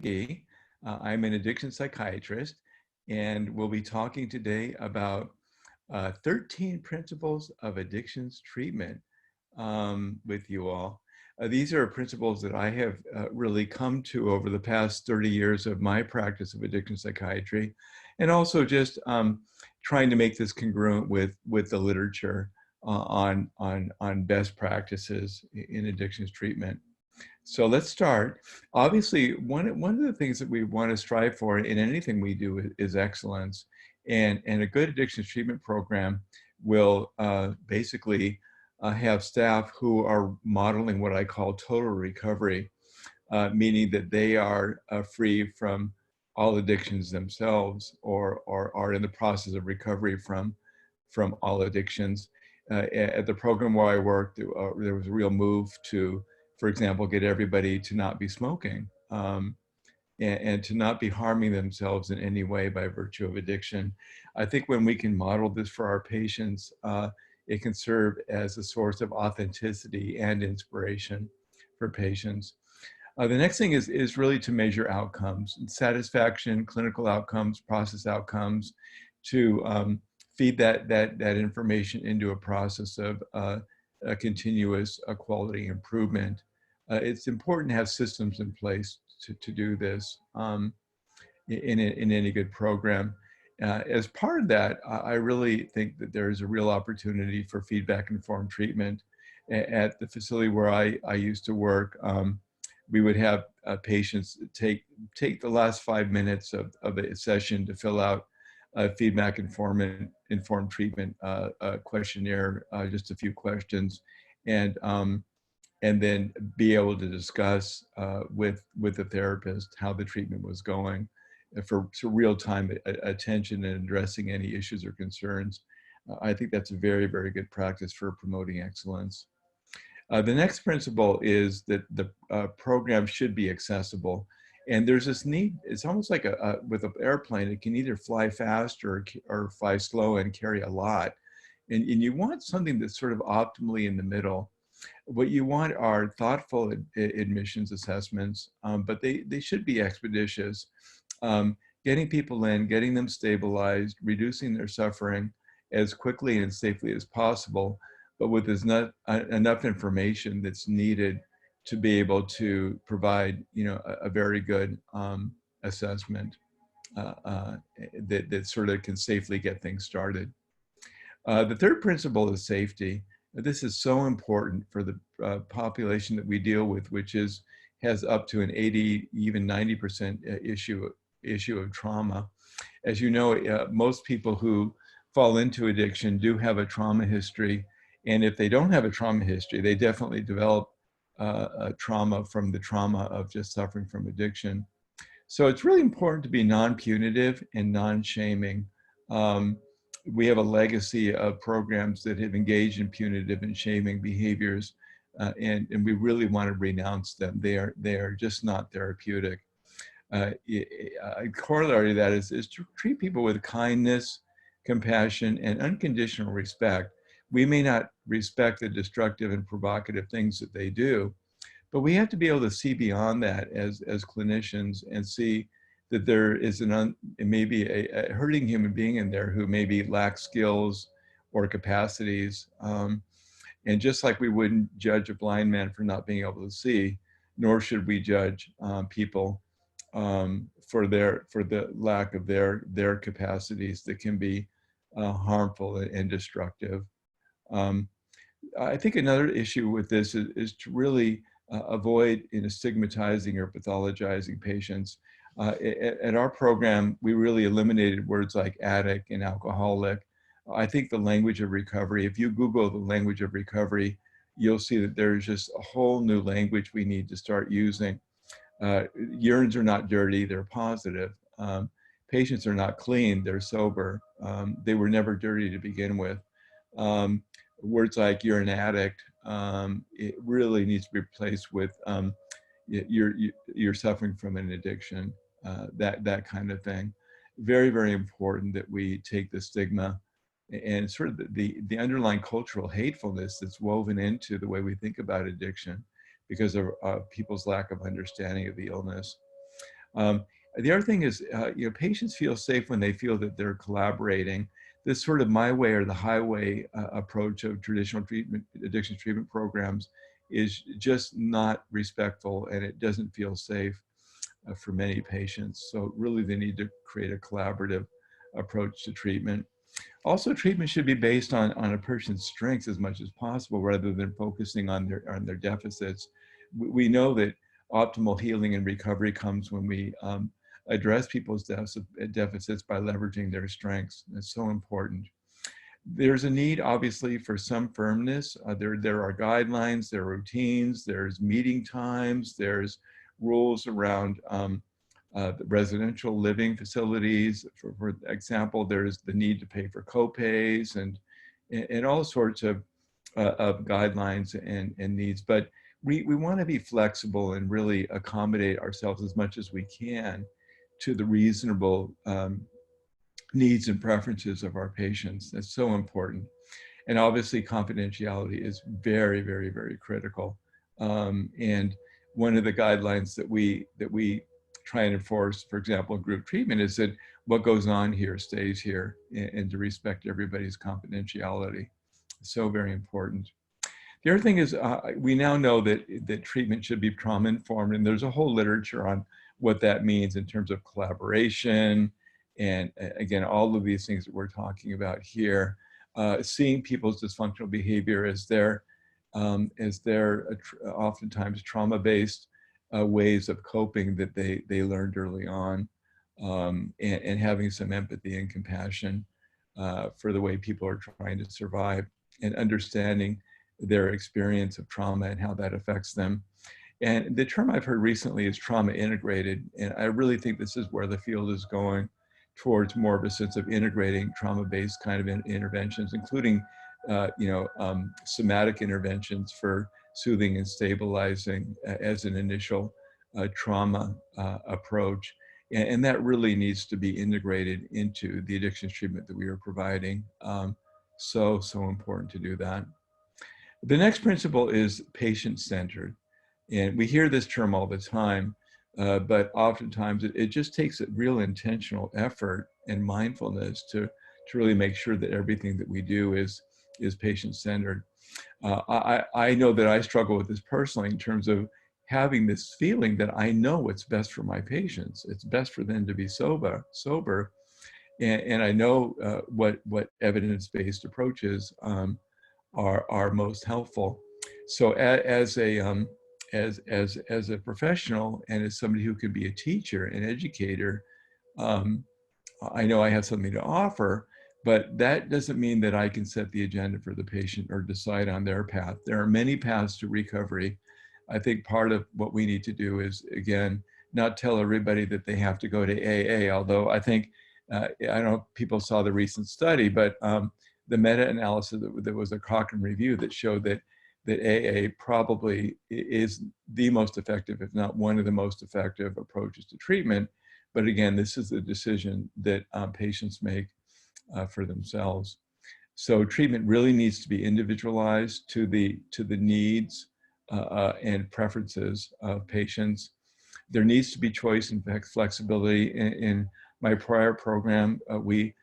Gee. I'm an addiction psychiatrist, and we'll be talking today about 13 principles of addictions treatment with you all. These are principles that I have really come to over the past 30 years of my practice of addiction psychiatry, and also just trying to make this congruent with the literature on best practices in addictions treatment. So let's start. Obviously, one of the things that we want to strive for in anything we do is excellence. And a good addictions treatment program will basically have staff who are modeling what I call total recovery, meaning that they are free from all addictions themselves or are in the process of recovery from all addictions. At the program where I worked, there was a real move to, for example, get everybody to not be smoking and to not be harming themselves in any way by virtue of addiction. I think when we can model this for our patients, it can serve as a source of authenticity and inspiration for patients. The next thing is really to measure outcomes, satisfaction, clinical outcomes, process outcomes, to feed that information into a process of a continuous quality improvement. It's important to have systems in place to do this in any good program. As part of that, I really think that there is a real opportunity for feedback-informed treatment. At the facility where I used to work, we would have patients take the last 5 minutes of a session to fill out a feedback-informed treatment questionnaire, just a few questions, and then be able to discuss with the therapist how the treatment was going for real-time attention and addressing any issues or concerns. I think that's a very, very good practice for promoting excellence. The next principle is that the program should be accessible. And there's this need, it's almost like with an airplane, it can either fly fast or fly slow and carry a lot. And you want something that's sort of optimally in the middle. What you want are thoughtful admissions assessments, but they should be expeditious. Getting people in, getting them stabilized, reducing their suffering as quickly and safely as possible, but with enough information that's needed to be able to provide, a very good assessment that sort of can safely get things started. The third principle is safety. This is so important for the population that we deal with, which has up to an 80, even 90% issue of trauma. As you know, most people who fall into addiction do have a trauma history. And if they don't have a trauma history, they definitely develop a trauma from the trauma of just suffering from addiction. So it's really important to be non-punitive and non-shaming. We have a legacy of programs that have engaged in punitive and shaming behaviors, and we really want to renounce them. They are just not therapeutic. A corollary to that is to treat people with kindness, compassion, and unconditional respect. We may not respect the destructive and provocative things that they do, but we have to be able to see beyond that as clinicians and see that there is maybe a hurting human being in there who maybe lacks skills or capacities. And just like we wouldn't judge a blind man for not being able to see, nor should we judge people for the lack of their capacities that can be harmful and destructive. I think another issue with this is to really avoid stigmatizing or pathologizing patients. At our program, we really eliminated words like addict and alcoholic. I think the language of recovery, if you Google the language of recovery, you'll see that there's just a whole new language we need to start using. Urines are not dirty, they're positive. Patients are not clean, they're sober. They were never dirty to begin with. Words like you're an addict, it really needs to be replaced with you're suffering from an addiction, that kind of thing. Very, very important that we take the stigma and sort of the underlying cultural hatefulness that's woven into the way we think about addiction because of people's lack of understanding of the illness. The other thing is, patients feel safe when they feel that they're collaborating. This sort of my way or the highway approach of traditional addiction treatment programs is just not respectful, and it doesn't feel safe for many patients. So really they need to create a collaborative approach to treatment. Also, treatment should be based on a person's strengths as much as possible, rather than focusing on their deficits. We know that optimal healing and recovery comes when we address people's deficits by leveraging their strengths. It's so important. There's a need, obviously, for some firmness. There are guidelines, there are routines, there's meeting times, there's rules around the residential living facilities. For example, there's the need to pay for co-pays and all sorts of guidelines and needs. But we want to be flexible and really accommodate ourselves as much as we can to the reasonable needs and preferences of our patients. That's so important. And obviously confidentiality is very, very, very critical. And one of the guidelines that we try and enforce, for example, in group treatment, is that what goes on here stays here, and to respect everybody's confidentiality. So very important. The other thing is, we now know that treatment should be trauma-informed, and there's a whole literature on what that means in terms of collaboration, and again, all of these things that we're talking about here. Seeing people's dysfunctional behavior as their oftentimes trauma-based ways of coping that they learned early on, and having some empathy and compassion for the way people are trying to survive, and understanding their experience of trauma and how that affects them. And the term I've heard recently is trauma integrated, and I really think this is where the field is going, towards more of a sense of integrating trauma-based kind of interventions, including somatic interventions for soothing and stabilizing as an initial trauma approach. And that really needs to be integrated into the addictions treatment that we are providing. So important to do that. The next principle is patient-centered. And we hear this term all the time, but oftentimes it just takes a real intentional effort and mindfulness to really make sure that everything that we do is patient-centered. I know that I struggle with this personally, in terms of having this feeling that I know what's best for my patients. It's best for them to be sober, and I know what evidence-based approaches are most helpful. So as a professional, and as somebody who can be a teacher and educator, I know I have something to offer, but that doesn't mean that I can set the agenda for the patient or decide on their path. There are many paths to recovery. I think part of what we need to do is, again, not tell everybody that they have to go to AA, although I think, I don't know if people saw the recent study, but the meta-analysis that was a Cochrane review that showed that AA probably is the most effective, if not one of the most effective approaches to treatment. But again, this is a decision that patients make for themselves. So treatment really needs to be individualized to the needs and preferences of patients. There needs to be choice and flexibility. In my prior program, we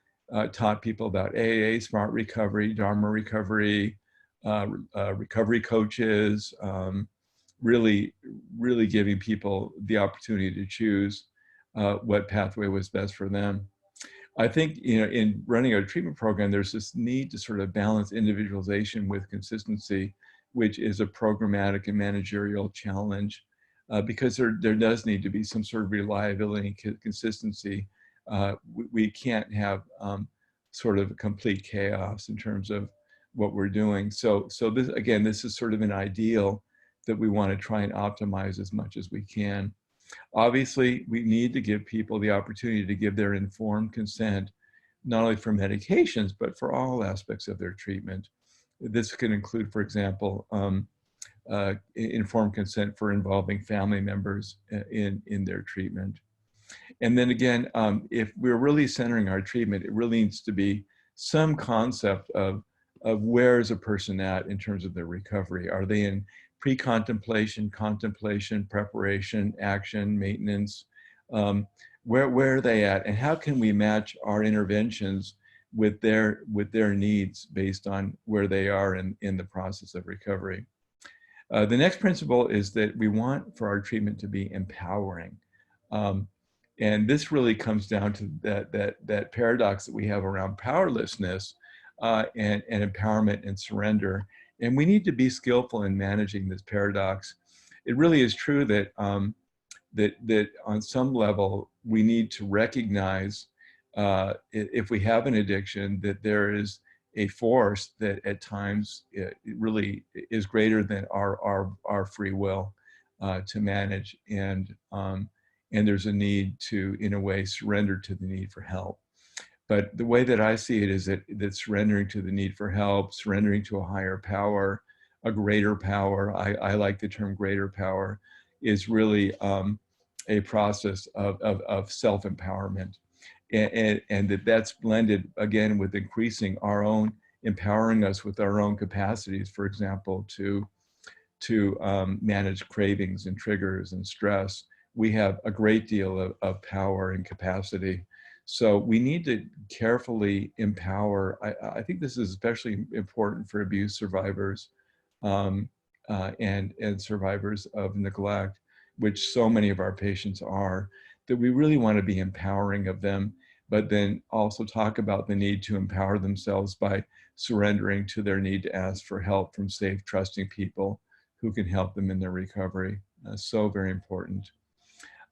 taught people about AA, Smart Recovery, Dharma Recovery, recovery coaches, really giving people the opportunity to choose what pathway was best for them. I think, in running a treatment program, there's this need to sort of balance individualization with consistency, which is a programmatic and managerial challenge, because there does need to be some sort of reliability and consistency. We can't have sort of complete chaos in terms of what we're doing. So this, again, this is sort of an ideal that we want to try and optimize as much as we can. Obviously, we need to give people the opportunity to give their informed consent, not only for medications, but for all aspects of their treatment. This can include, for example, informed consent for involving family members in their treatment. And then again, if we're really centering our treatment, it really needs to be some concept of where is a person at in terms of their recovery. Are they in pre-contemplation, contemplation, preparation, action, maintenance? Where are they at, and how can we match our interventions with their needs based on where they are in the process of recovery. The next principle is that we want for our treatment to be empowering. And this really comes down to that paradox that we have around powerlessness and empowerment and surrender. And we need to be skillful in managing this paradox. It really is true that, that on some level, we need to recognize if we have an addiction, that there is a force that at times it really is greater than our free will to manage, and there's a need to, in a way, surrender to the need for help. But the way that I see it is that surrendering to the need for help, surrendering to a higher power, a greater power, I like the term greater power, is really a process of self-empowerment. And that's blended, again, with increasing our own, empowering us with our own capacities, for example, to manage cravings and triggers and stress. We have a great deal of power and capacity. So we need to carefully empower. I think this is especially important for abuse survivors and survivors of neglect, which so many of our patients are, that we really want to be empowering of them, but then also talk about the need to empower themselves by surrendering to their need to ask for help from safe, trusting people who can help them in their recovery. So very important.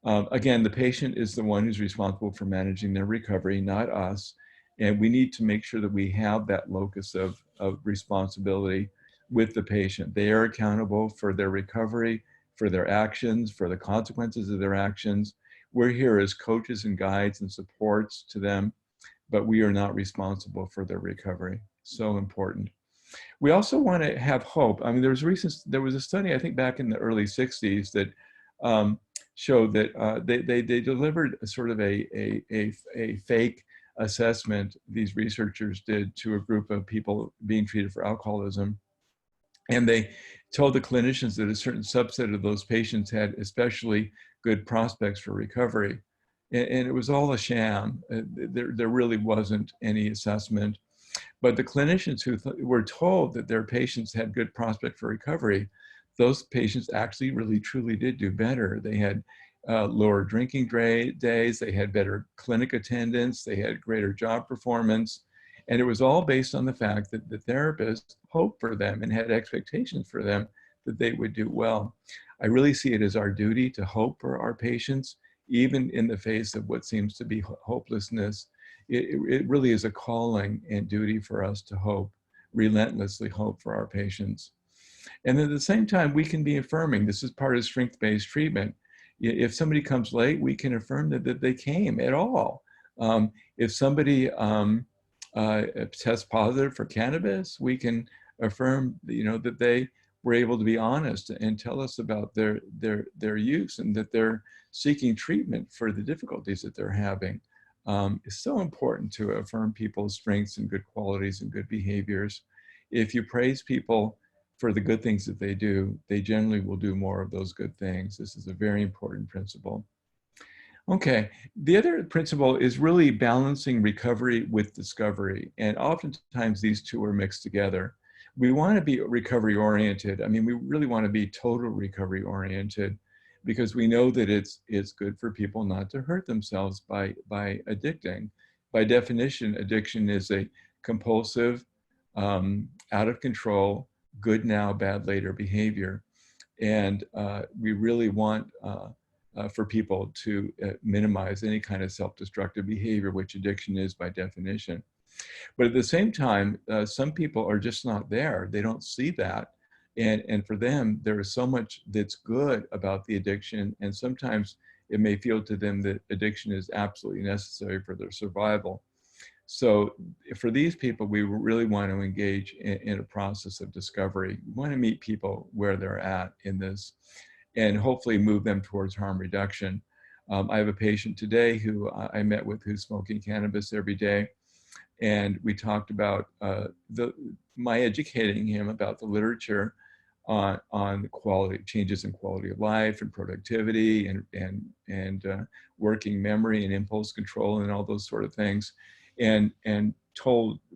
Again, the patient is the one who's responsible for managing their recovery, not us. And we need to make sure that we have that locus of responsibility with the patient. They are accountable for their recovery, for their actions, for the consequences of their actions. We're here as coaches and guides and supports to them, but we are not responsible for their recovery. So important. We also want to have hope. I mean, there was a study, I think back in the early 60s, that showed that they delivered a sort of a fake assessment, these researchers did, to a group of people being treated for alcoholism. And they told the clinicians that a certain subset of those patients had especially good prospects for recovery. And it was all a sham. There really wasn't any assessment. But the clinicians who were told that their patients had good prospect for recovery, those patients actually really truly did do better. They had lower drinking days, they had better clinic attendance, they had greater job performance. And it was all based on the fact that the therapist hoped for them and had expectations for them that they would do well. I really see it as our duty to hope for our patients, even in the face of what seems to be hopelessness. It really is a calling and duty for us to hope, relentlessly hope for our patients. And at the same time, we can be affirming. This is part of strength-based treatment. If somebody comes late, we can affirm that they came at all. If somebody tests positive for cannabis, we can affirm, that they were able to be honest and tell us about their use, and that they're seeking treatment for the difficulties that they're having. It's so important to affirm people's strengths and good qualities and good behaviors. If you praise people for the good things that they do, they generally will do more of those good things. This is a very important principle. Okay, the other principle is really balancing recovery with discovery. And oftentimes these two are mixed together. We want to be recovery oriented. I mean, we really want to be total recovery oriented, because we know that it's good for people not to hurt themselves by addicting. By definition, addiction is a compulsive, out of control, good now, bad later behavior. And we really want for people to minimize any kind of self-destructive behavior, which addiction is by definition. But at the same time, some people are just not there. They don't see that. And for them, there is so much that's good about the addiction. And sometimes it may feel to them that addiction is absolutely necessary for their survival. So for these people, we really want to engage in a process of discovery. We want to meet people where they're at in this, and hopefully move them towards harm reduction. I have a patient today who I met with who's smoking cannabis every day. And we talked about my educating him about the literature on quality changes in quality of life and productivity and working memory and impulse control and all those sort of things, and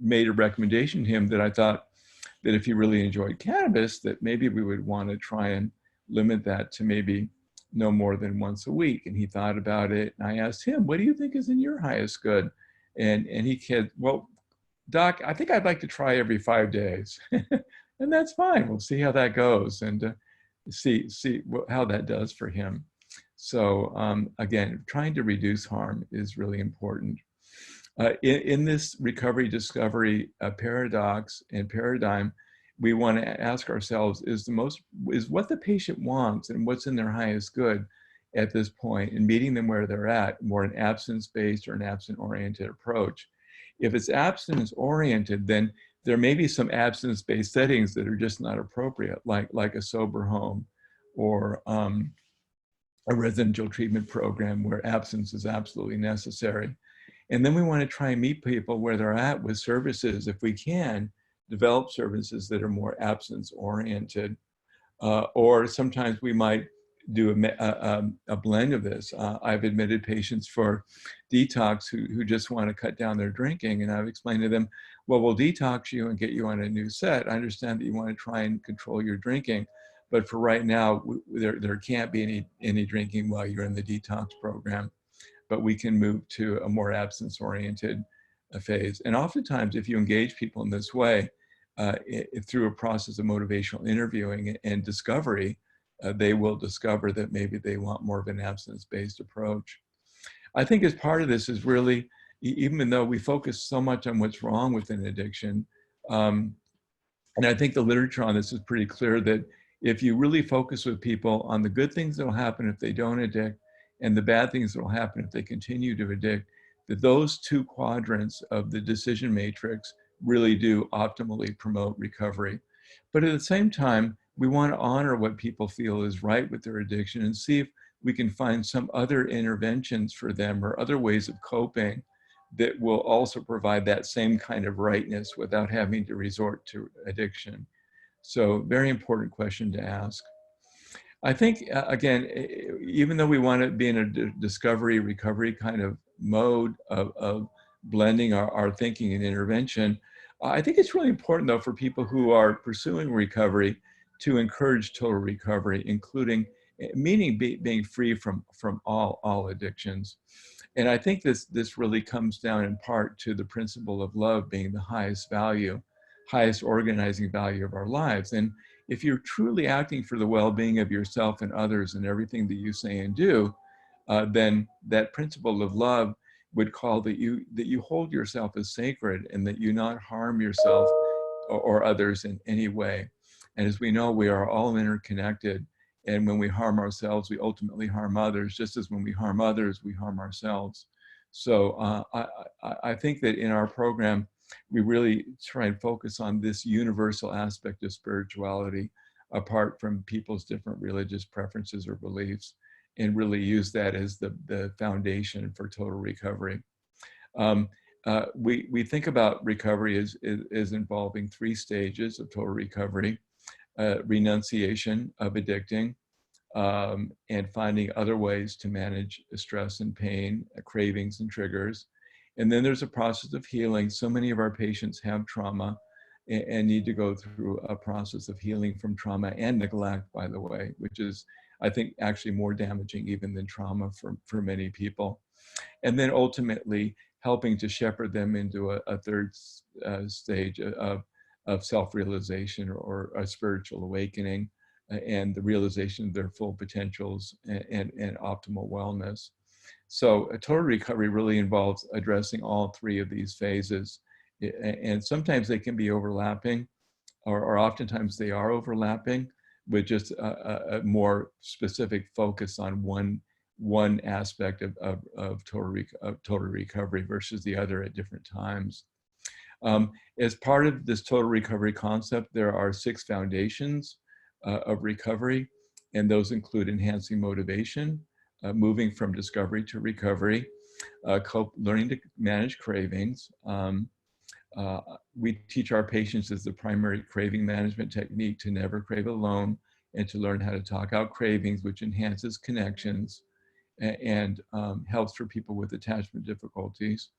made a recommendation to him that I thought that if he really enjoyed cannabis, that maybe we would want to try and limit that to maybe no more than once a week. And he thought about it, and I asked him, "What do you think is in your highest good?" And he said, "Well, Doc, I think I'd like to try every 5 days." And that's fine. We'll see how that goes, and see how that does for him. So again, trying to reduce harm is really important. In this recovery discovery paradox and paradigm, we want to ask ourselves, is what the patient wants and what's in their highest good at this point, and meeting them where they're at, more an absence-based or an absent-oriented approach. If it's absence-oriented, then there may be some absence-based settings that are just not appropriate, like a sober home or a residential treatment program where absence is absolutely necessary. And then we want to try and meet people where they're at with services, if we can, develop services that are more absence-oriented. Or sometimes we might do a blend of this. I've admitted patients for detox who just want to cut down their drinking, and I've explained to them, well, we'll detox you and get you on a new set. I understand that you want to try and control your drinking, but for right now, there can't be any drinking while you're in the detox program. But we can move to a more absence-oriented phase. And oftentimes, if you engage people in this way, through a process of motivational interviewing and discovery, they will discover that maybe they want more of an absence-based approach. I think as part of this is really, even though we focus so much on what's wrong with an addiction, and I think the literature on this is pretty clear that if you really focus with people on the good things that will happen if they don't addict, and the bad things that will happen if they continue to addict, that those two quadrants of the decision matrix really do optimally promote recovery. But at the same time, we want to honor what people feel is right with their addiction and see if we can find some other interventions for them or other ways of coping that will also provide that same kind of rightness without having to resort to addiction. So very important question to ask. I think, again, even though we want to be in a discovery, recovery kind of mode of blending our thinking and intervention, I think it's really important, though, for people who are pursuing recovery to encourage total recovery, including, meaning being free from all addictions. And I think this really comes down in part to the principle of love being the highest value, highest organizing value of our lives. And if you're truly acting for the well-being of yourself and others in everything that you say and do, then that principle of love would call that you hold yourself as sacred and that you not harm yourself or others in any way. And as we know, we are all interconnected. And when we harm ourselves, we ultimately harm others, just as when we harm others, we harm ourselves. So I think that in our program, we really try and focus on this universal aspect of spirituality apart from people's different religious preferences or beliefs, and really use that as the foundation for total recovery. We think about recovery as involving 3 stages of total recovery: renunciation of addicting, and finding other ways to manage stress and pain, cravings and triggers. And then there's a process of healing. So many of our patients have trauma and need to go through a process of healing from trauma and neglect, by the way, which is, I think, actually more damaging even than trauma for many people. And then ultimately helping to shepherd them into a third stage of self-realization or a spiritual awakening and the realization of their full potentials and optimal wellness. So a total recovery really involves addressing all 3 of these phases. And sometimes they can be overlapping, or oftentimes they are overlapping, with just a more specific focus on one aspect of total recovery versus the other at different times. As part of this total recovery concept, there are 6 foundations of recovery, and those include enhancing motivation, moving from discovery to recovery, learning to manage cravings, We teach our patients as the primary craving management technique to never crave alone and to learn how to talk out cravings, which enhances connections and helps for people with attachment difficulties.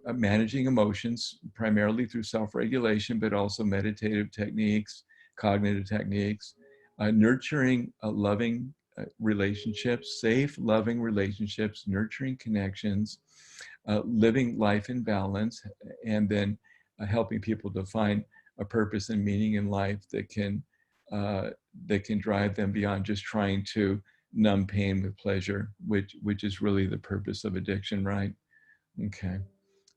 Managing emotions, primarily through self-regulation, but also meditative techniques, cognitive techniques, nurturing loving relationships, safe, loving relationships, nurturing connections, living life in balance, and then helping people to find a purpose and meaning in life that can drive them beyond just trying to numb pain with pleasure, which is really the purpose of addiction, right? Okay,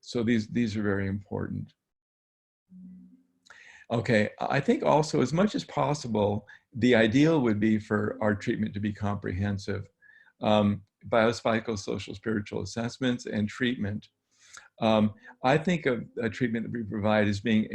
so these are very important. Okay, I think also as much as possible, the ideal would be for our treatment to be comprehensive. Biopsychosocial spiritual assessments and treatment. I think of a treatment that we provide as being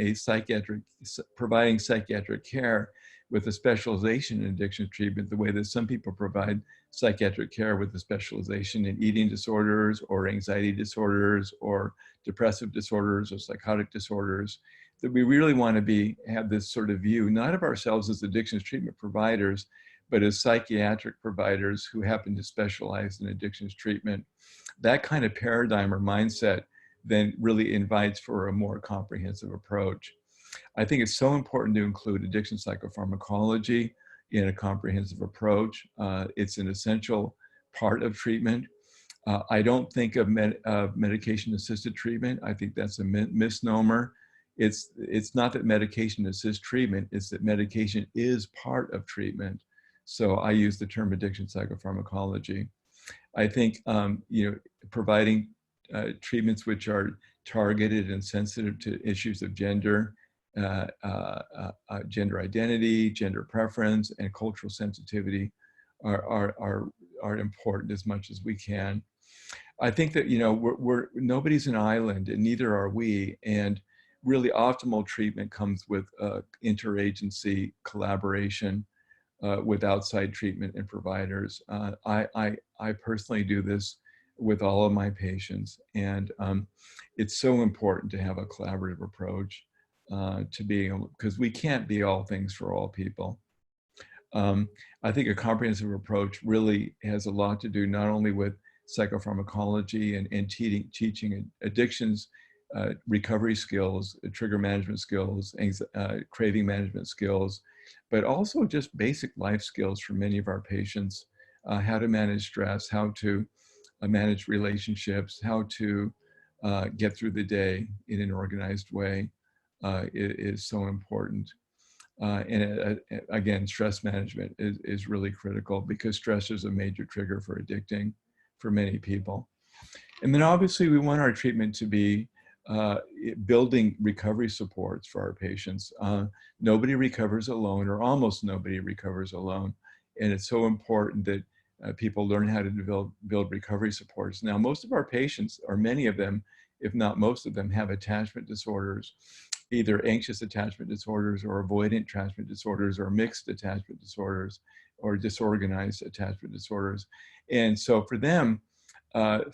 providing psychiatric care with a specialization in addiction treatment, the way that some people provide psychiatric care with a specialization in eating disorders or anxiety disorders or depressive disorders or psychotic disorders. That we really want to have this sort of view, not of ourselves as addictions treatment providers, but as psychiatric providers who happen to specialize in addictions treatment. That kind of paradigm or mindset then really invites for a more comprehensive approach. I think it's so important to include addiction psychopharmacology in a comprehensive approach. It's an essential part of treatment. I don't think of medication-assisted treatment. I think that's a misnomer. It's not that medication assists treatment, it's that medication is part of treatment. So I use the term addiction psychopharmacology. I think providing treatments which are targeted and sensitive to issues of gender, gender identity, gender preference, and cultural sensitivity are important as much as we can. I think that nobody's an island, and neither are we. And really, optimal treatment comes with interagency collaboration with outside treatment and providers. I personally do this with all of my patients, and it's so important to have a collaborative approach because we can't be all things for all people. I think a comprehensive approach really has a lot to do not only with psychopharmacology and teaching addictions, recovery skills, trigger management skills, craving management skills, but also just basic life skills for many of our patients, how to manage stress, how to manage relationships, how to get through the day in an organized way is so important. Again, stress management is really critical because stress is a major trigger for addicting for many people. And then obviously we want our treatment to be building recovery supports for our patients. Nobody recovers alone, or almost nobody recovers alone. And it's so important that people learn how to build recovery supports. Now, most of our patients, or many of them, if not most of them, have attachment disorders, either anxious attachment disorders or avoidant attachment disorders or mixed attachment disorders or disorganized attachment disorders. And so for them,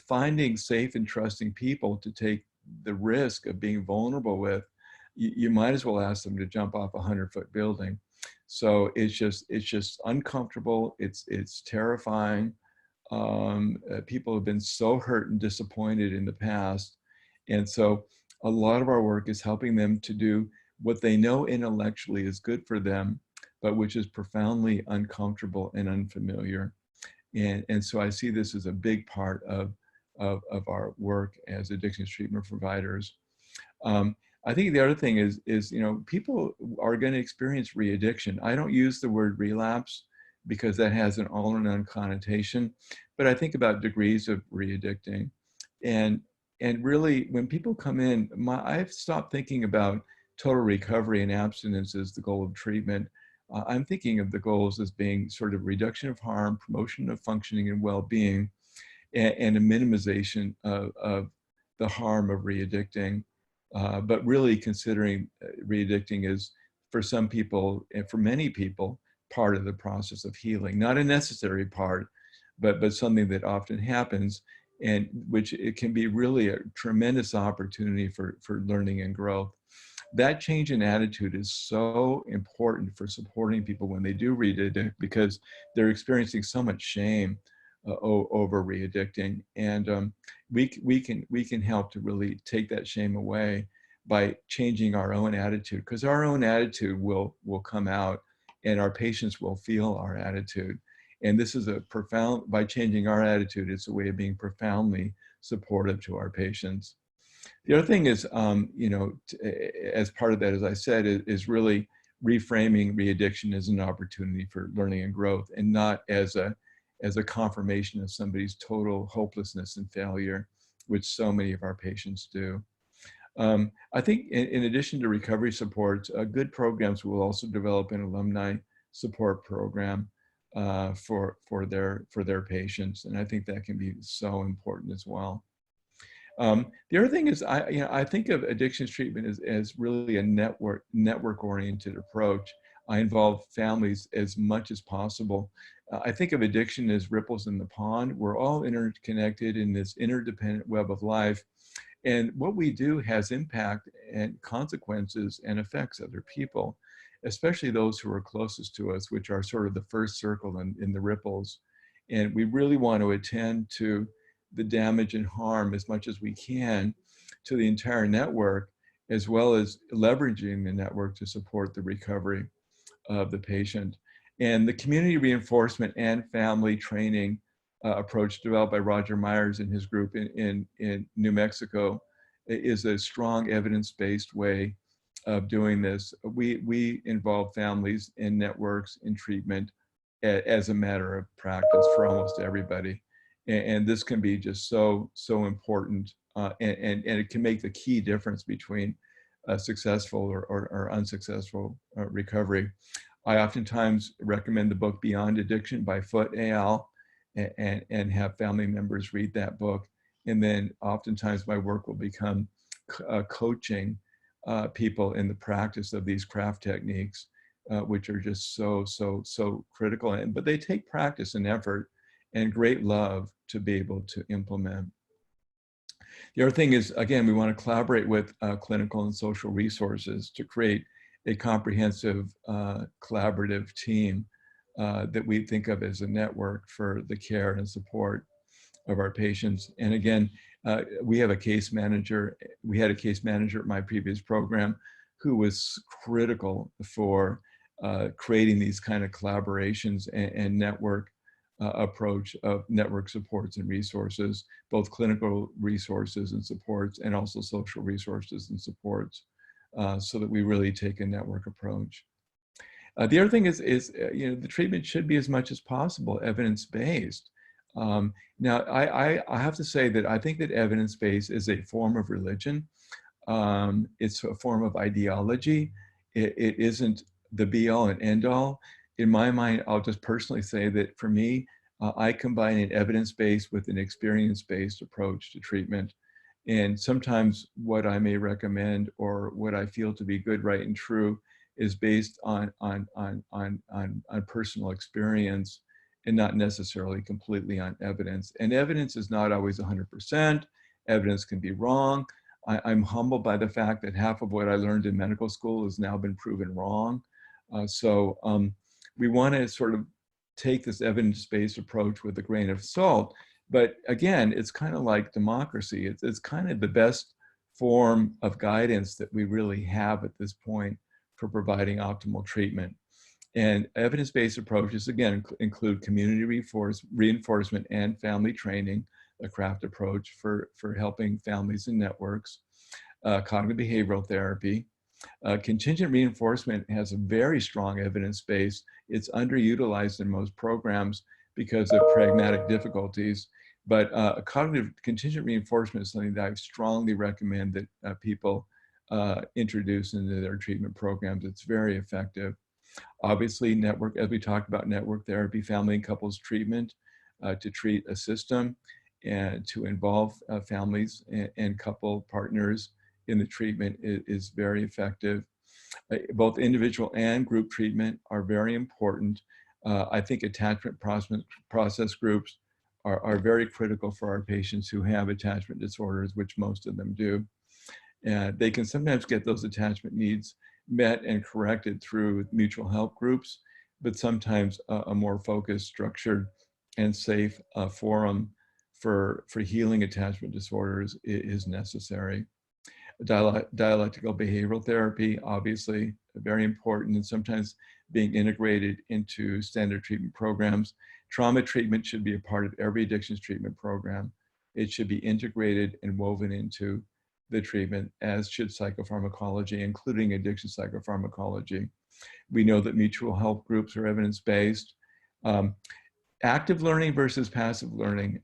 finding safe and trusting people to take the risk of being vulnerable with, you might as well ask them to jump off a 100-foot building. So it's just uncomfortable. It's terrifying. People have been so hurt and disappointed in the past. And so a lot of our work is helping them to do what they know intellectually is good for them, but which is profoundly uncomfortable and unfamiliar. And so I see this as a big part of our work as addictions treatment providers. I think the other thing is people are going to experience re-addiction. I don't use the word relapse because that has an all or none connotation, but I think about degrees of re-addicting. And really, when people come in, I've stopped thinking about total recovery and abstinence as the goal of treatment. I'm thinking of the goals as being sort of reduction of harm, promotion of functioning and well-being, and a minimization of the harm of re-addicting. But really considering re-addicting is, for some people, and for many people, part of the process of healing. Not a necessary part, but something that often happens. and which it can be really a tremendous opportunity for learning and growth. That change in attitude is so important for supporting people when they do re-addict, because they're experiencing so much shame over re-addicting, and we can help to really take that shame away by changing our own attitude, because our own attitude will come out, and our patients will feel our attitude. And this is a profound, by changing our attitude, it's a way of being profoundly supportive to our patients. The other thing is, you know, as part of that, as I said, is really reframing re-addiction as an opportunity for learning and growth, and not as a confirmation of somebody's total hopelessness and failure, which so many of our patients do. I think in addition to recovery supports, good programs will also develop an alumni support program for their patients, and I think that can be so important as well. The other thing is, I think of addictions treatment as really a network-oriented approach. I involve families as much as possible. I think of addiction as ripples in the pond. We're all interconnected in this interdependent web of life. And what we do has impact and consequences and affects other people, especially those who are closest to us, which are sort of the first circle in the ripples. And we really want to attend to the damage and harm as much as we can to the entire network, as well as leveraging the network to support the recovery of the patient. And the community reinforcement and family training approach developed by Roger Myers and his group in New Mexico is a strong evidence-based way of doing this. We involve families and networks in treatment as a matter of practice for almost everybody. And this can be just so important, and it can make the key difference between a successful or unsuccessful recovery. I oftentimes recommend the book Beyond Addiction by Foote et al. And have family members read that book. And then oftentimes my work will become coaching people in the practice of these craft techniques, which are just so critical. But they take practice and effort and great love to be able to implement. The other thing is, again, we want to collaborate with clinical and social resources to create a comprehensive collaborative team that we think of as a network for the care and support of our patients. And again, we have a case manager. We had a case manager at my previous program who was critical for creating these kind of collaborations and network approach of network supports and resources, both clinical resources and supports, and also social resources and supports, so that we really take a network approach. The other thing is you know, the treatment should be as much as possible evidence-based. Now, I have to say that I think that evidence-based is a form of religion. It's a form of ideology. It isn't the be-all and end-all. In my mind, I'll just personally say that for me, I combine an evidence-based with an experience-based approach to treatment. And sometimes what I may recommend or what I feel to be good, right, and true is based on personal experience and not necessarily completely on evidence. And evidence is not always 100%. Evidence can be wrong. I'm humbled by the fact that half of what I learned in medical school has now been proven wrong. We want to sort of take this evidence-based approach with a grain of salt. But again, it's kind of like democracy. It's kind of the best form of guidance that we really have at this point for providing optimal treatment. And evidence-based approaches, again, include community reinforcement and family training, a craft approach for helping families and networks, cognitive behavioral therapy. Contingent reinforcement has a very strong evidence base. It's underutilized in most programs because of pragmatic difficulties. But cognitive contingent reinforcement is something that I strongly recommend that people introduce into their treatment programs. It's very effective. Obviously, network, as we talked about, network therapy, family and couples treatment to treat a system and to involve families and couple partners in the treatment is very effective. Both individual and group treatment are very important. I think attachment process groups are very critical for our patients who have attachment disorders, which most of them do. And they can sometimes get those attachment needs met and corrected through mutual help groups, but sometimes a more focused, structured, and safe forum for healing attachment disorders is necessary. Dialectical behavioral therapy, obviously very important, and sometimes being integrated into standard treatment programs. Trauma treatment should be a part of every addictions treatment program. It should be integrated and woven into the treatment, as should psychopharmacology, including addiction psychopharmacology. We know that mutual help groups are evidence-based. Active learning versus passive learning.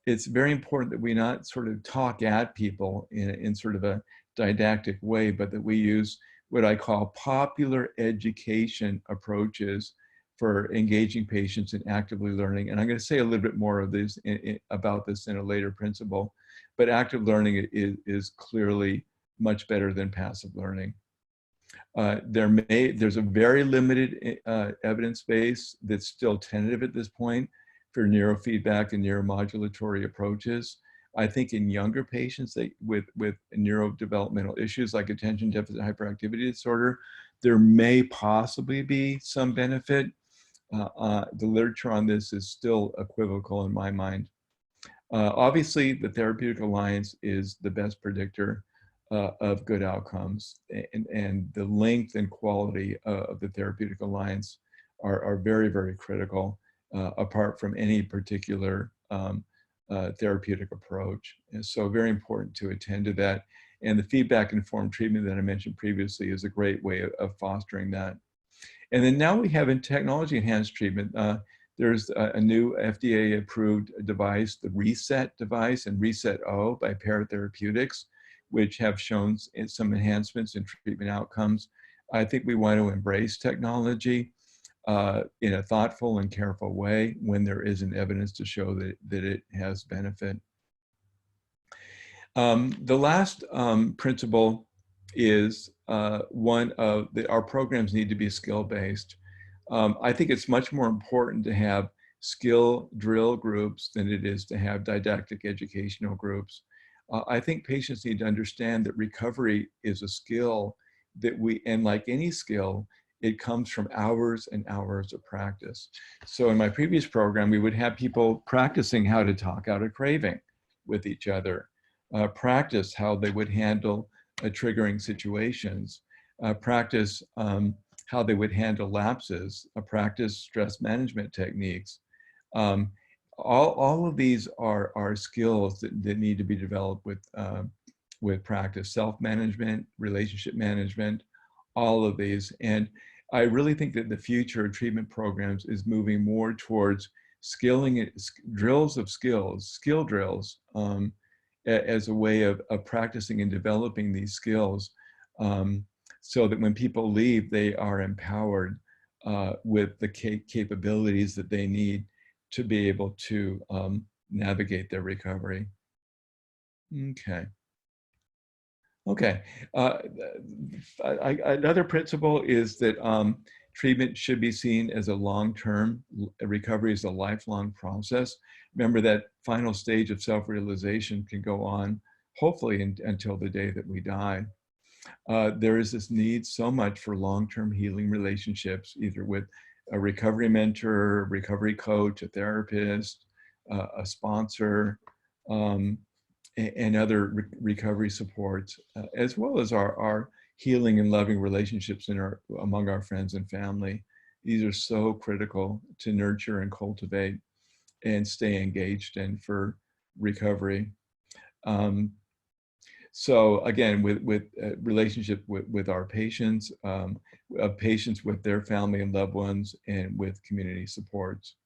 It's very important that we not sort of talk at people in sort of a didactic way, but that we use what I call popular education approaches for engaging patients in actively learning. And I'm going to say a little bit more of this about this in a later principle, but active learning is clearly much better than passive learning. There's a very limited evidence base that's still tentative at this point for neurofeedback and neuromodulatory approaches. I think in younger patients with neurodevelopmental issues like attention deficit hyperactivity disorder, there may possibly be some benefit. The literature on this is still equivocal in my mind. Obviously, the therapeutic alliance is the best predictor of good outcomes, and the length and quality of the therapeutic alliance are very, very critical, apart from any particular therapeutic approach. And so very important to attend to that. And the feedback-informed treatment that I mentioned previously is a great way of fostering that. And then now we have in technology-enhanced treatment, there's a new FDA-approved device, the Reset device and Reset-O by Paratherapeutics, which have shown some enhancements in treatment outcomes. I think we want to embrace technology in a thoughtful and careful way when there isn't evidence to show that it has benefit. The last principle is one of our programs need to be skill-based. I think it's much more important to have skill drill groups than it is to have didactic educational groups. I think patients need to understand that recovery is a skill that and like any skill, it comes from hours and hours of practice. So in my previous program, we would have people practicing how to talk out a craving with each other, practice how they would handle triggering situations, practice how they would handle lapses, practice stress management techniques. All of these are skills that need to be developed with practice, self-management, relationship management, all of these. And I really think that the future of treatment programs is moving more towards skilling, drills of skills, skill drills, as a way of practicing and developing these skills, so that when people leave, they are empowered with the capabilities that they need to be able to navigate their recovery. Okay. Okay. Another principle is that treatment should be seen as a long-term. Recovery is a lifelong process. Remember that final stage of self-realization can go on, hopefully, until the day that we die. There is this need so much for long-term healing relationships, either with a recovery mentor, a recovery coach, a therapist, a sponsor, and other recovery supports, as well as our healing and loving relationships among our friends and family. These are so critical to nurture and cultivate and stay engaged in for recovery. So again, with relationship with our patients, patients with their family and loved ones, and with community supports.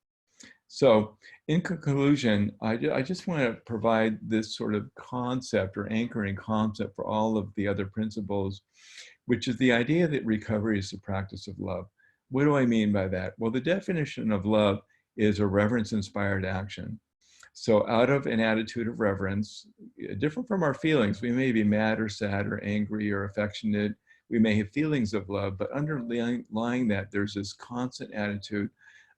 So in conclusion, I just want to provide this sort of concept or anchoring concept for all of the other principles, which is the idea that recovery is the practice of love. What do I mean by that? Well, the definition of love is a reverence-inspired action. So out of an attitude of reverence, different from our feelings, we may be mad or sad or angry or affectionate. We may have feelings of love, but underlying that, there's this constant attitude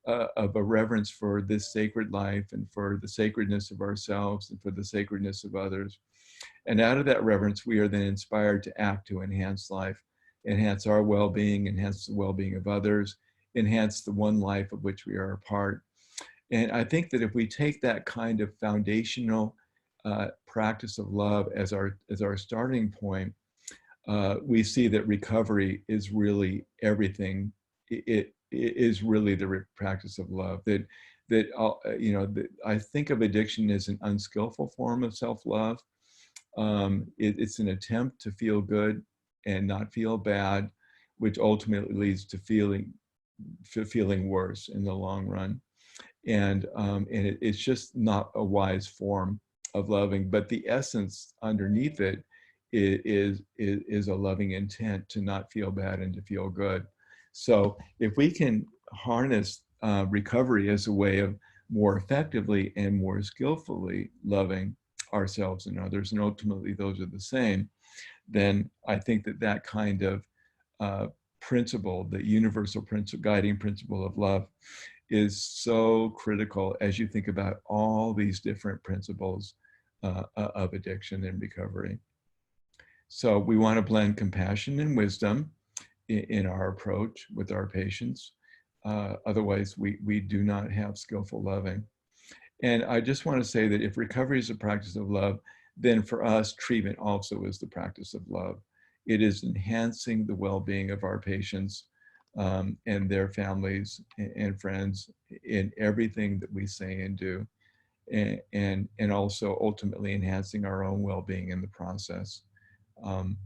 of a reverence for this sacred life and for the sacredness of ourselves and for the sacredness of others. And out of that reverence, we are then inspired to act to enhance life, enhance our well-being, enhance the well-being of others, enhance the one life of which we are a part. And I think that if we take that kind of foundational practice of love as our starting point, we see that recovery is really everything. It is really the practice of love. I think of addiction as an unskillful form of self-love. It's an attempt to feel good and not feel bad, which ultimately leads to feeling worse in the long run. And it's just not a wise form of loving, but the essence underneath it is a loving intent to not feel bad and to feel good. So if we can harness recovery as a way of more effectively and more skillfully loving ourselves and others, and ultimately those are the same, then I think that that kind of principle, the universal principle, guiding principle of love, is so critical as you think about all these different principles of addiction and recovery. So we want to blend compassion and wisdom in our approach with our patients. Otherwise, we do not have skillful loving. And I just want to say that if recovery is a practice of love, then for us, treatment also is the practice of love. It is enhancing the well-being of our patients and their families and friends in everything that we say and do, and also ultimately enhancing our own well-being in the process. And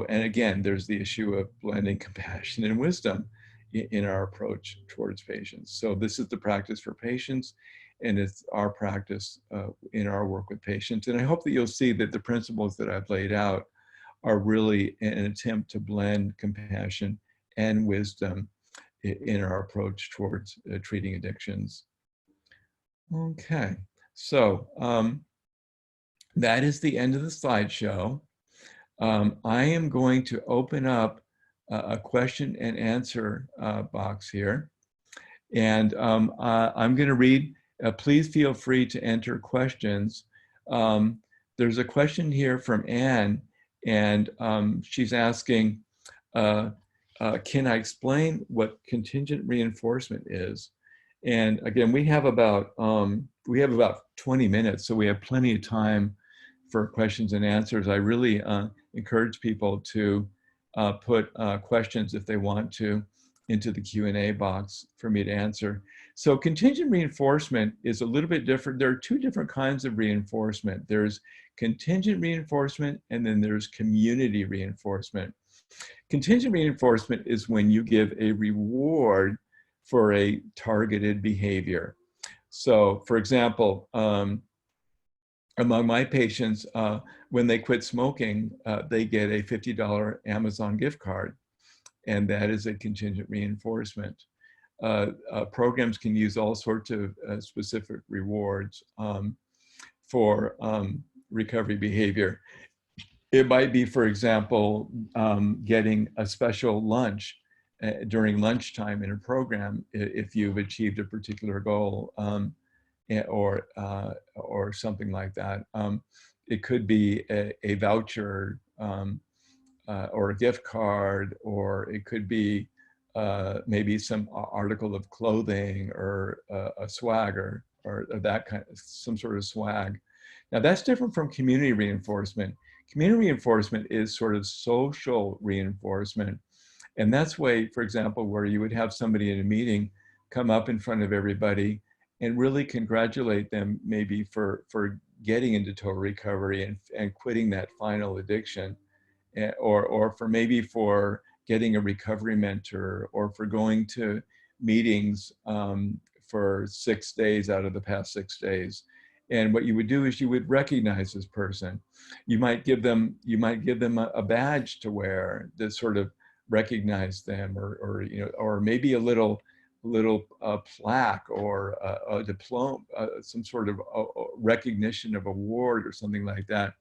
again, there's the issue of blending compassion and wisdom in our approach towards patients. So this is the practice for patients, and it's our practice in our work with patients. And I hope that you'll see that the principles that I've laid out are really an attempt to blend compassion and wisdom in our approach towards treating addictions. Okay, so that is the end of the slideshow. I am going to open up a question and answer box here. And I'm going to read, please feel free to enter questions. There's a question here from Ann, and she's asking, can I explain what contingent reinforcement is? And again, we have about 20 minutes, so we have plenty of time for questions and answers. I really encourage people to put questions if they want to into the Q&A box for me to answer. So contingent reinforcement is a little bit different. There are two different kinds of reinforcement. There's contingent reinforcement, and then there's community reinforcement. Contingent reinforcement is when you give a reward for a targeted behavior. So for example, among my patients, when they quit smoking, they get a $50 Amazon gift card, and that is a contingent reinforcement. Programs can use all sorts of specific rewards for recovery behavior. It might be, for example, getting a special lunch during lunchtime in a program if you've achieved a particular goal, or something like that. It could be a voucher or a gift card, or it could be maybe some article of clothing or a swag or that kind of some sort of swag. Now that's different from community reinforcement. Community reinforcement is sort of social reinforcement. And that's way, for example, where you would have somebody in a meeting come up in front of everybody and really congratulate them maybe for getting into total recovery and quitting that final addiction, or for maybe for getting a recovery mentor, or for going to meetings for 6 days out of the past 6 days. And what you would do is you would recognize this person. You might give them a badge to wear to sort of recognize them, or maybe a little plaque or a diploma, some sort of recognition of award or something like that.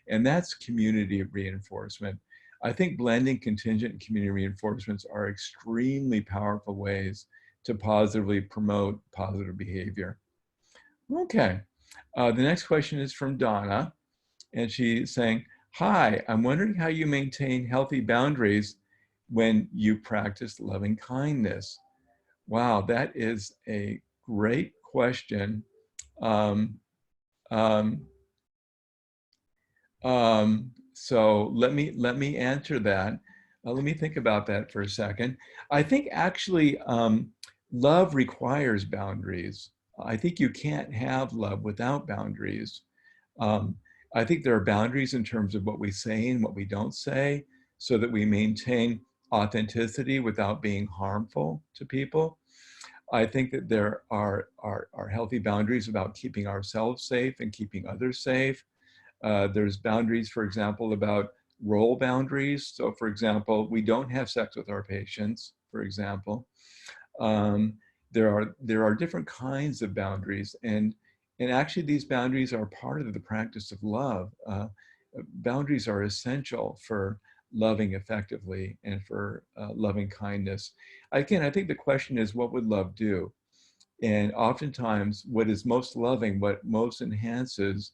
And that's community reinforcement. I think blending contingent and community reinforcements are extremely powerful ways to positively promote positive behavior. Okay, the next question is from Donna, and she's saying, hi, I'm wondering how you maintain healthy boundaries when you practice loving kindness. Wow, that is a great question. Um, um, so let me answer that. Let me think about that for a second. I think actually love requires boundaries. I think you can't have love without boundaries. Um, I think there are boundaries in terms of what we say and what we don't say, so that we maintain authenticity without being harmful to people. I think that there are healthy boundaries about keeping ourselves safe and keeping others safe. There's boundaries, for example, about role boundaries. So for example, we don't have sex with our patients, for example. Um, there are different kinds of boundaries, and actually these boundaries are part of the practice of love. Boundaries are essential for loving effectively and for loving kindness. Again, I think the question is, what would love do? And oftentimes what is most loving, what most enhances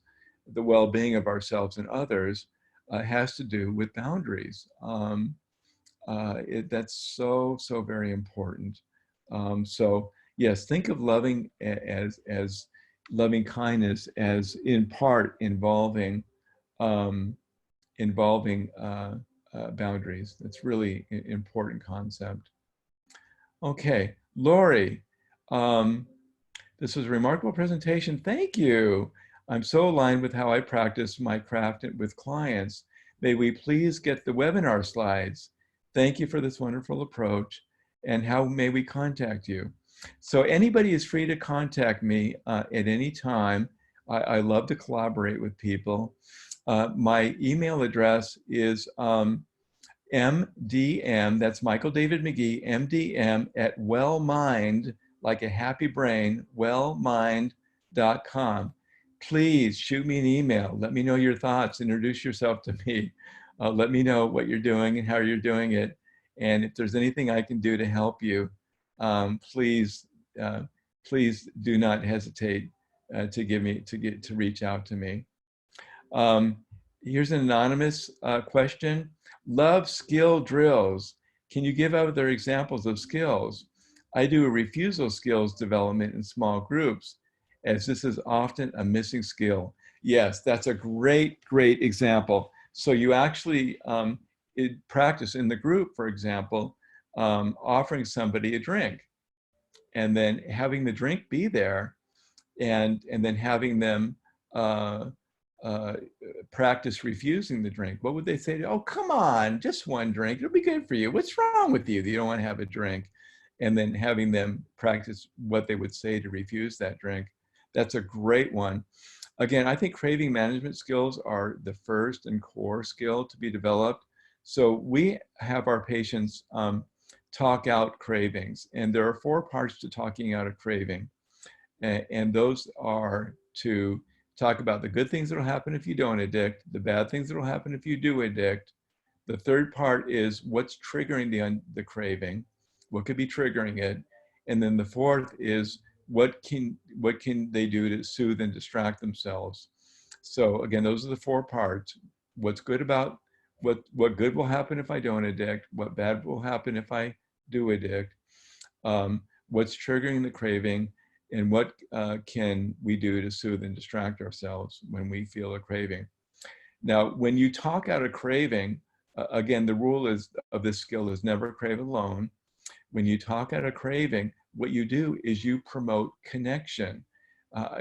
the well-being of ourselves and others has to do with boundaries. That's so very important. So yes, think of loving as loving kindness as in part involving um, boundaries. That's really an important concept. Okay, Lori, um, this was a remarkable presentation. Thank you. I'm so aligned with how I practice my craft with clients. May we please get the webinar slides? Thank you for this wonderful approach. And how may we contact you? So anybody is free to contact me at any time. I love to collaborate with people. My email address is MDM, that's Michael David McGee, MDM at wellmind, like a happy brain, wellmind.com. Please shoot me an email. Let me know your thoughts. Introduce yourself to me. Let me know what you're doing and how you're doing it. And if there's anything I can do to help you, please, please do not hesitate to reach out to me. Here's an anonymous question. Love skill drills. Can you give other examples of skills? I do a refusal skills development in small groups, as this is often a missing skill. Yes, that's a great example. So you actually practice in the group, for example, offering somebody a drink and then having the drink be there and then having them practice refusing the drink. What would they say? Oh, come on, just one drink. It'll be good for you. What's wrong with you that you don't want to have a drink? And then having them practice what they would say to refuse that drink. That's a great one. Again, I think craving management skills are the first and core skill to be developed. So we have our patients talk out cravings, and there are 4 parts to talking out a craving. And those are to talk about the good things that will happen if you don't addict, the bad things that will happen if you do addict. The third part is what's triggering the craving, what could be triggering it. And then the fourth is what can they do to soothe and distract themselves. So again, those are the 4 parts. What's good about, what good will happen if I don't addict, what bad will happen if I do addict, what's triggering the craving, and what can we do to soothe and distract ourselves when we feel a craving. Now, when you talk out a craving, again, the rule of this skill is never crave alone. When you talk out a craving, what you do is you promote connection.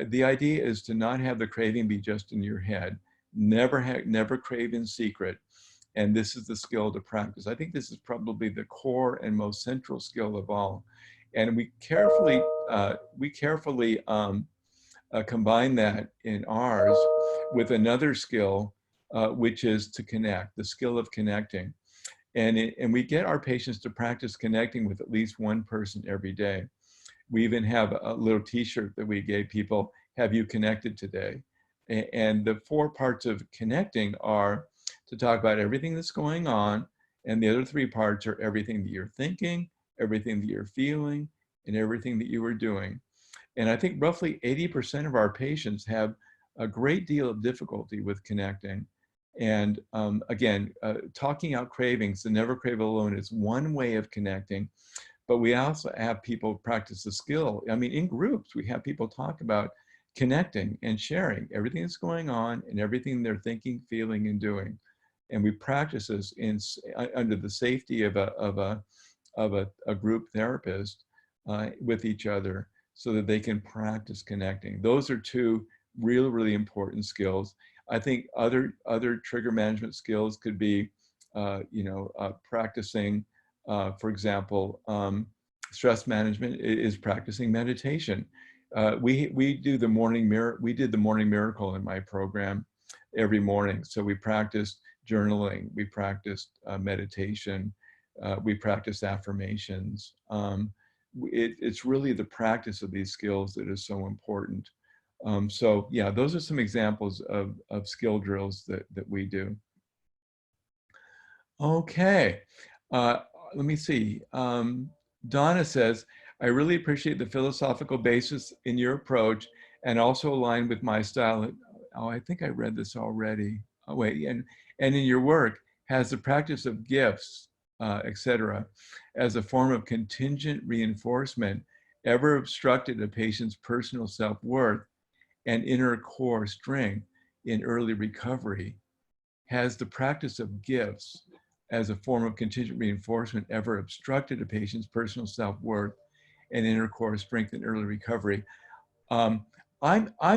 The idea is to not have the craving be just in your head. Never crave in secret. And this is the skill to practice. I think this is probably the core and most central skill of all. And we carefully combine that in ours with another skill, which is to connect, the skill of connecting. And we get our patients to practice connecting with at least one person every day. We even have a little t-shirt that we gave people, have you connected today? And the 4 parts of connecting are to talk about everything that's going on, and the other 3 parts are everything that you're thinking, everything that you're feeling, in everything that you were doing. And I think roughly 80% of our patients have a great deal of difficulty with connecting. And again, talking out cravings, the never crave alone, is one way of connecting. But we also have people practice the skill. I mean, in groups, we have people talk about connecting and sharing everything that's going on and everything they're thinking, feeling, and doing. And we practice this under the safety of a group therapist with each other, so that they can practice connecting. Those are two really important skills. I think other trigger management skills could be, practicing, for example, stress management is practicing meditation. We do the morning mirror. We did the morning miracle in my program every morning. So we practiced journaling, we practiced meditation, we practiced affirmations. It's really the practice of these skills that is so important. So yeah, those are some examples of skill drills that we do. Okay, let me see. Donna says, I really appreciate the philosophical basis in your approach and also aligned with my style. Oh, I think I read this already. Oh, wait, and in your work has the practice of gifts, etc., as a form of contingent reinforcement ever obstructed a patient's personal self-worth and inner core strength in early recovery? Has the practice of gifts as a form of contingent reinforcement ever obstructed a patient's personal self-worth and inner core strength in early recovery? I'm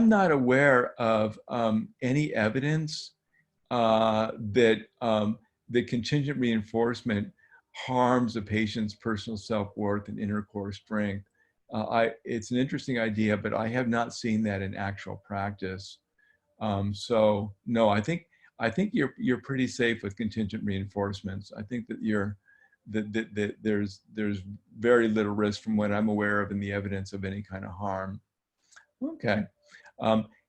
not aware of any evidence that contingent reinforcement harms a patient's personal self-worth and inner core strength. It's an interesting idea, but I have not seen that in actual practice. So no, I think you're pretty safe with contingent reinforcements. I think that there's very little risk from what I'm aware of in the evidence of any kind of harm. Okay.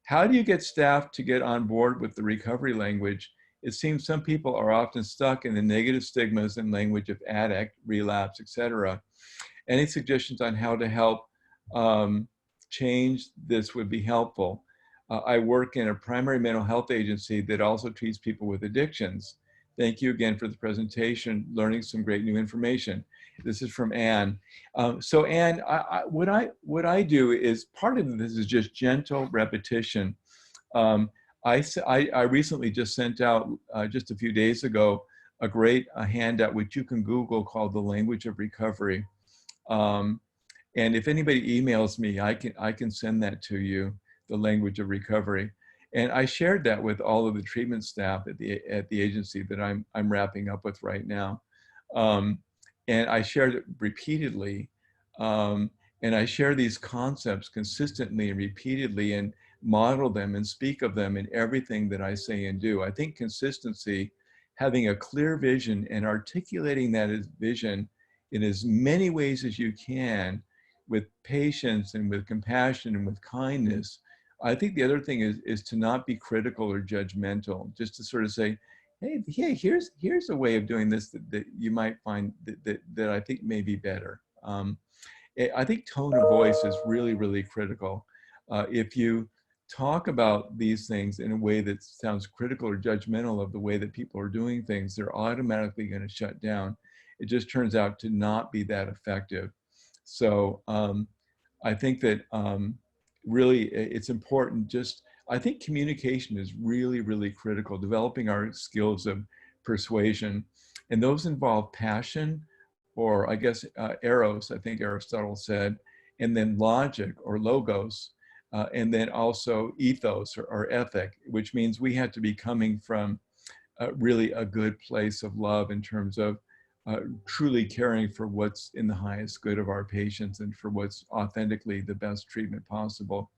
How do you get staff to get on board with the recovery language? It seems some people are often stuck in the negative stigmas and language of addict, relapse, etc. Any suggestions on how to help change this would be helpful. I work in a primary mental health agency that also treats people with addictions. Thank you again for the presentation, learning some great new information. This is from Ann. So Ann, what I do is, part of this is just gentle repetition. I recently just sent out, just a few days ago, a great handout which you can Google, called The Language of Recovery. And if anybody emails me, I can send that to you, The Language of Recovery. And I shared that with all of the treatment staff at the agency that I'm wrapping up with right now. And I shared it repeatedly. And I share these concepts consistently and repeatedly, and model them and speak of them in everything that I say and do. I think consistency, having a clear vision and articulating that vision in as many ways as you can, with patience and with compassion and with kindness. I think the other thing is to not be critical or judgmental, just to sort of say, hey, here's a way of doing this that you might find that I think may be better. I think tone of voice is really critical. If you talk about these things in a way that sounds critical or judgmental of the way that people are doing things, they're automatically going to shut down. It just turns out to not be that effective. So I think that really it's important. I think communication is really critical, developing our skills of persuasion. And those involve passion, or I guess eros, I think Aristotle said, and then logic or logos, and then also ethos or ethic, which means we have to be coming from really a good place of love, in terms of truly caring for what's in the highest good of our patients and for what's authentically the best treatment possible.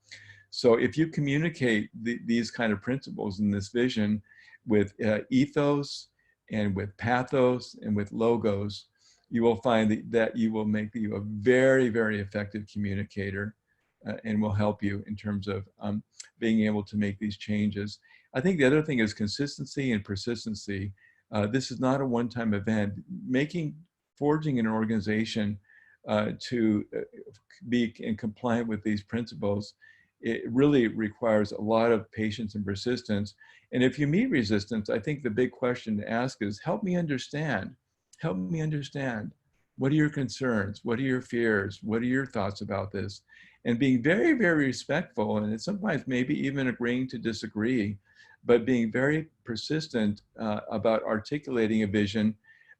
So if you communicate these kind of principles and this vision with ethos and with pathos and with logos, you will find that you will make you a very effective communicator, and will help you in terms of being able to make these changes. I think the other thing is consistency and persistency. This is not a one-time event. Forging an organization to be in compliant with these principles, it really requires a lot of patience and persistence. And if you meet resistance, I think the big question to ask is, help me understand. Help me understand. What are your concerns? What are your fears? What are your thoughts about this? And being very, very respectful, and sometimes maybe even agreeing to disagree, but being very persistent about articulating a vision.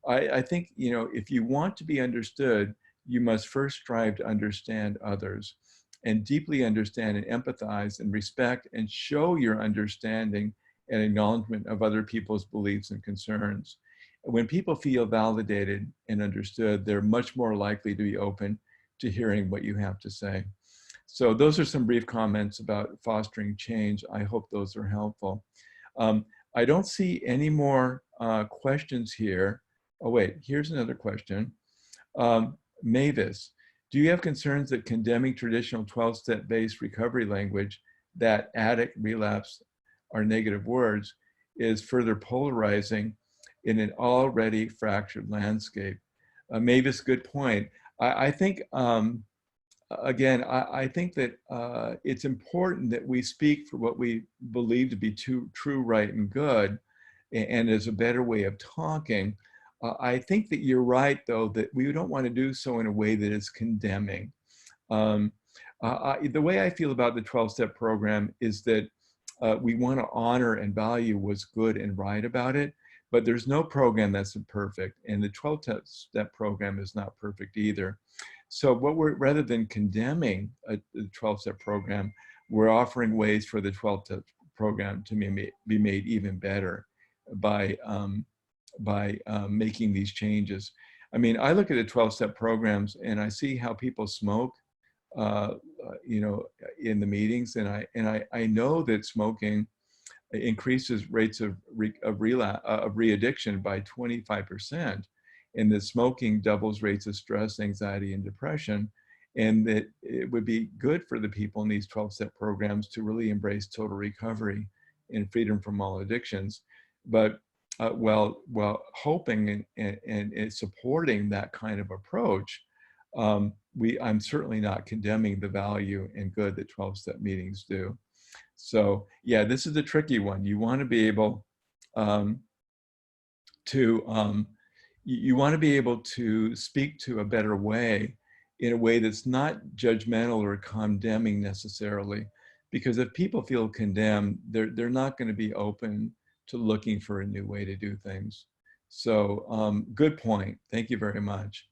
I think, you know, if you want to be understood, you must first strive to understand others and deeply understand and empathize and respect and show your understanding and acknowledgement of other people's beliefs and concerns. When people feel validated and understood, they're much more likely to be open to hearing what you have to say. So those are some brief comments about fostering change. I hope those are helpful. I don't see any more questions here. Oh wait, here's another question. Mavis, do you have concerns that condemning traditional 12-step based recovery language, that addict, relapse are negative words, is further polarizing in an already fractured landscape? Mavis, good point. I think, again, I think that it's important that we speak for what we believe to be true, right, and good, and as a better way of talking. I think that you're right, though, that we don't want to do so in a way that is condemning. The way I feel about the 12-step program is that we want to honor and value what's good and right about it, but there's no program that's perfect, and the 12-step program is not perfect either. So rather than condemning the 12-step program, we're offering ways for the 12-step program to be made even better by making these changes. I mean, I look at the 12-step programs and I see how people smoke, you know, in the meetings, and I know that smoking increases rates of re-addiction by 25%, and that smoking doubles rates of stress, anxiety, and depression, and that it would be good for the people in these 12-step programs to really embrace total recovery and freedom from all addictions. But while hoping and supporting that kind of approach, I'm certainly not condemning the value and good that 12-step meetings do. So yeah, this is a tricky one. You want to be able to speak to a better way, in a way that's not judgmental or condemning necessarily, because if people feel condemned, they're not going to be open to looking for a new way to do things. So good point. Thank you very much.